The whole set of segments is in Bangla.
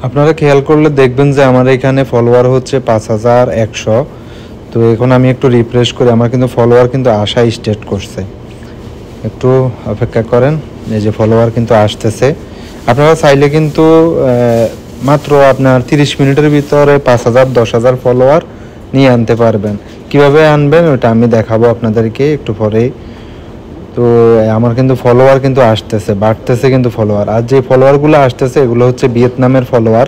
আপনারা খেয়াল করলে দেখবেন যে আমার এখানে ফলোয়ার হচ্ছে 5100। তো এখন আমি একটু রিফ্রেশ করি, আমার কিন্তু ফলোয়ার কিন্তু আসা স্টার্ট করছে। একটু অপেক্ষা করেন, এই যে ফলোয়ার কিন্তু আসতেছে। আপনারা চাইলে কিন্তু মাত্র আপনার 30 মিনিটের ভিতরে 5000 10,000 ফলোয়ার নিয়ে আনতে পারবেন। কিভাবে আনবেন ওটা আমি দেখাবো আপনাদেরকে একটু পরেই। তো আমার কিন্তু ফলোয়ার কিন্তু আসতেছে, বাড়তেছে কিন্তু ফলোয়ার। আর যে ফলোয়ারগুলো আসতেছে এগুলো হচ্ছে ভিয়েতনামের ফলোয়ার।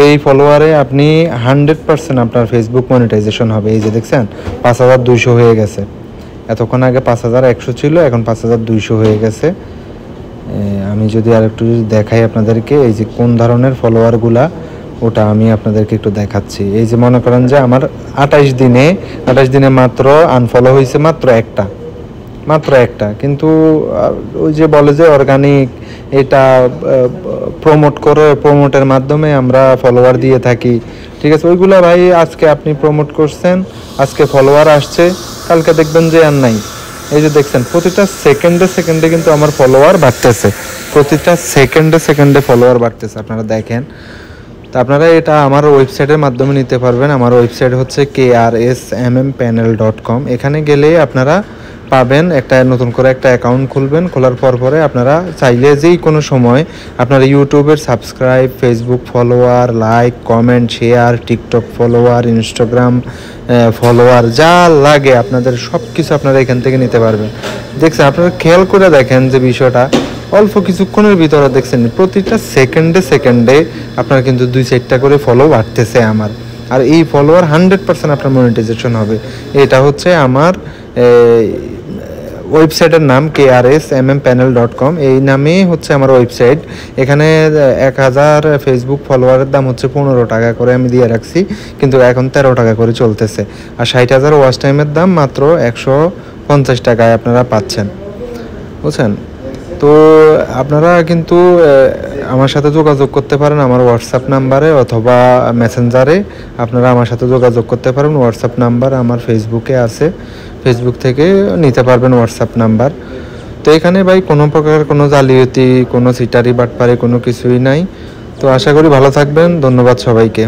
এই ফলোয়ারে আপনি 100% আপনার ফেসবুক মনিটাইজেশন হবে। এই যে দেখছেন 5200 হয়ে গেছে। এতক্ষণ আগে 5100 ছিল, এখন 5200 হয়ে গেছে। আমি যদি আর একটু দেখাই আপনাদেরকে, এই যে কোন ধরনের ফলোয়ারগুলা, ওটা আমি আপনাদেরকে একটু দেখাচ্ছি। এই যে মনে করেন যে আমার 28 দিনে মাত্র আনফলো হয়েছে মাত্র একটা। কিন্তু ওই যে বলে যে অর্গানিক, এটা প্রমোটের মাধ্যমে আমরা ফলোয়ার দিয়ে থাকি, ঠিক আছে। ওইগুলা ভাই আজকে আপনি প্রমোট করছেন, আজকে ফলোয়ার আসছে, কালকে দেখবেন যে আর নাই। এই যে দেখছেন প্রতিটা সেকেন্ডে কিন্তু আমার ফলোয়ার বাড়তেছে, প্রতিটা সেকেন্ডে ফলোয়ার বাড়তেছে, আপনারা দেখেন। তো আপনারা এটা আমার ওয়েবসাইটের মাধ্যমে নিতে পারবেন। আমার ওয়েবসাইট হচ্ছে krsmmpanel.com। এখানে গেলে আপনারা পাবেন, একটা নতুন করে একটা অ্যাকাউন্ট খুলবেন। খোলার পরে আপনারা চাইলে যেই কোনো সময় আপনারা ইউটিউবের subscribe, Facebook follower, like, comment, share, TikTok follower, Instagram follower, যা লাগে আপনাদের সব কিছু আপনারা এখান থেকে নিতে পারবেন। দেখছেন, আপনারা খেয়াল করে দেখেন যে বিষয়টা অল্প কিছুক্ষণের ভিতরে দেখছেন প্রতিটা সেকেন্ডে আপনার কিন্তু 2-4টা করে ফলো বাড়তেছে আমার। আর এই ফলোয়ার 100% আপনার মনিটাইজেশন হবে। এটা হচ্ছে আমার ওয়েবসাইটের নাম krsmmpanel.com। এই নামেই হচ্ছে আমার ওয়েবসাইট। এখানে 1000 ফেসবুক ফলোয়ারের দাম হচ্ছে 15 টাকা করে আমি দিয়ে রাখছি, কিন্তু এখন 13 টাকা করে চলতেছে। আর 60,000 ওয়াচ টাইমের দাম মাত্র 150 টাকায় আপনারা পাচ্ছেন, বুঝছেন। তো আপনারা কিন্তু আমার সাথে যোগাযোগ করতে পারেন আমার হোয়াটসঅ্যাপ নাম্বারে অথবা মেসেঞ্জারে। আপনারা আমার সাথে যোগাযোগ করতে পারেন। হোয়াটসঅ্যাপ নাম্বার আমার ফেসবুকে আছে, ফেসবুক থেকে নিতে পারবেন হোয়াটসঅ্যাপ নাম্বার। তো এখানে ভাই কোনো প্রকার কোনো জালিয়াতি, কোনো সিটারি বাটপারি কোনো কিছুই নাই। তো আশা করি ভালো থাকবেন। ধন্যবাদ সবাইকে।